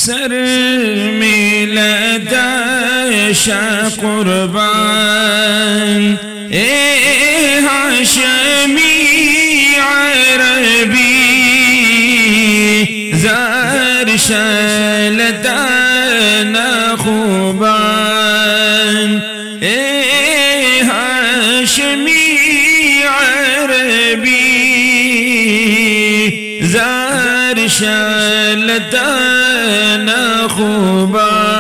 sir में लदा शाह कुर्बान ए हाशमी अरबी ज़र शलदा नखुबान ए हाशमी अरबी ज़र शलदा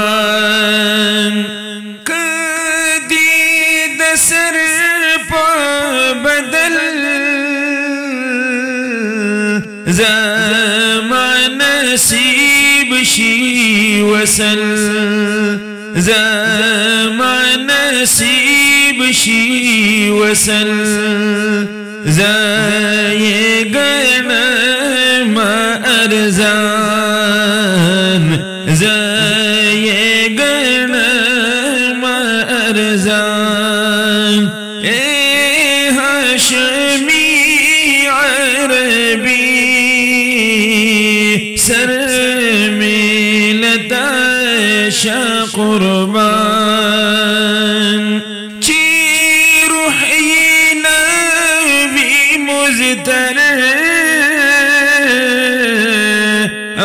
नखुबान कदी दसर पा बदल ज़मान नसीब शी वसल ज़मान नसीब शी वसल ज़ाये गना अरज़ान ज़ाये गना अरज़ान ए हाशमी अरबी सर में लदा शाह कुर्बान ची रूह ये नबी मुज़तर औ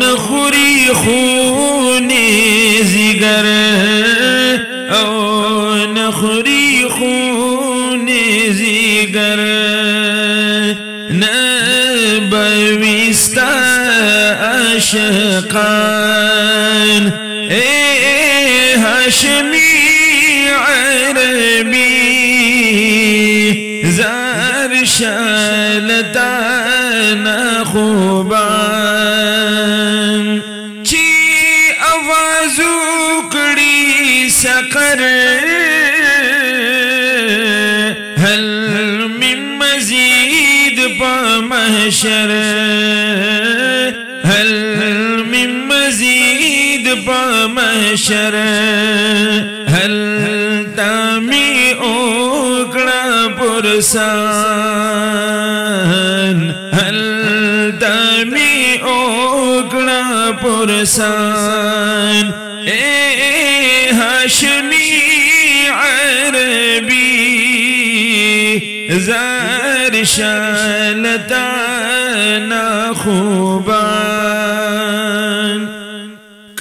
नखुरी खूने जिगर औ नखुरी खूने जिगर नबविस्ता अशकान ए हाशमी अरबी ज़र शलदा नखुबान ची आवाज़ू कड़ी सकर हल मिन मज़ीद पा महशर हल मिन मज़ीद पा महशर हल तामी ओकड़ा पुरसान हल तामी ओकड़ा पुरसान ए हाशमी अरबी ज़र शलदा नखुबान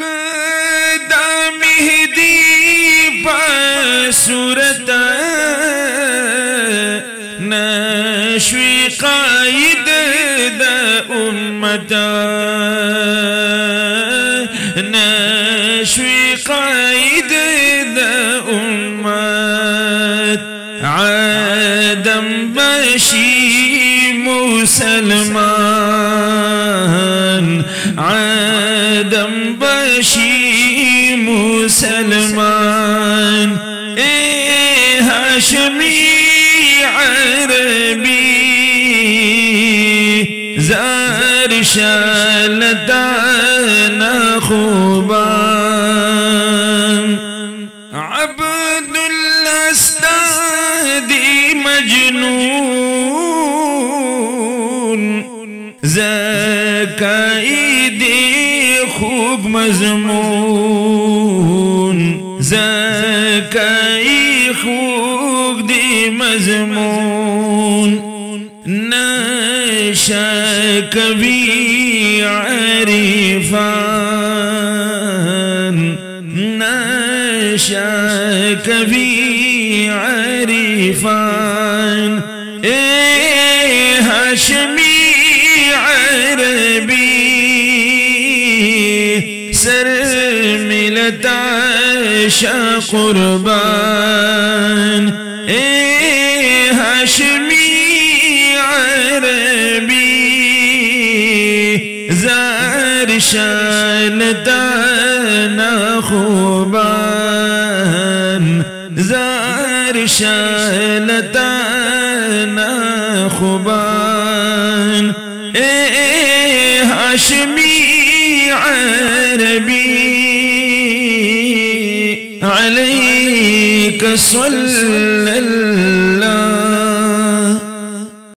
कदा मेहदी सूरत नश्वी कायद द उम्मत नश्वी कायद द उम्मत आदम बशी मुसलमान आदम बशी मुसलमान ए हाशमी अरबी ज़र शलदा नखुबान अब्दुल्लाह अस्तादी मजनून ज़काइदे खूब मज़मून ज़काई खूब दे मज़मून नशा कभी अरिफान नशा कभी अरिफान ए हाशमी अरबी सर में लदा शाह कुर्बान ए हाशमी अरबी ज़र शलदा नखुबान ज़र शलदा नखुबान ए हाशमी अरबी अलैका सल्लल्लाहु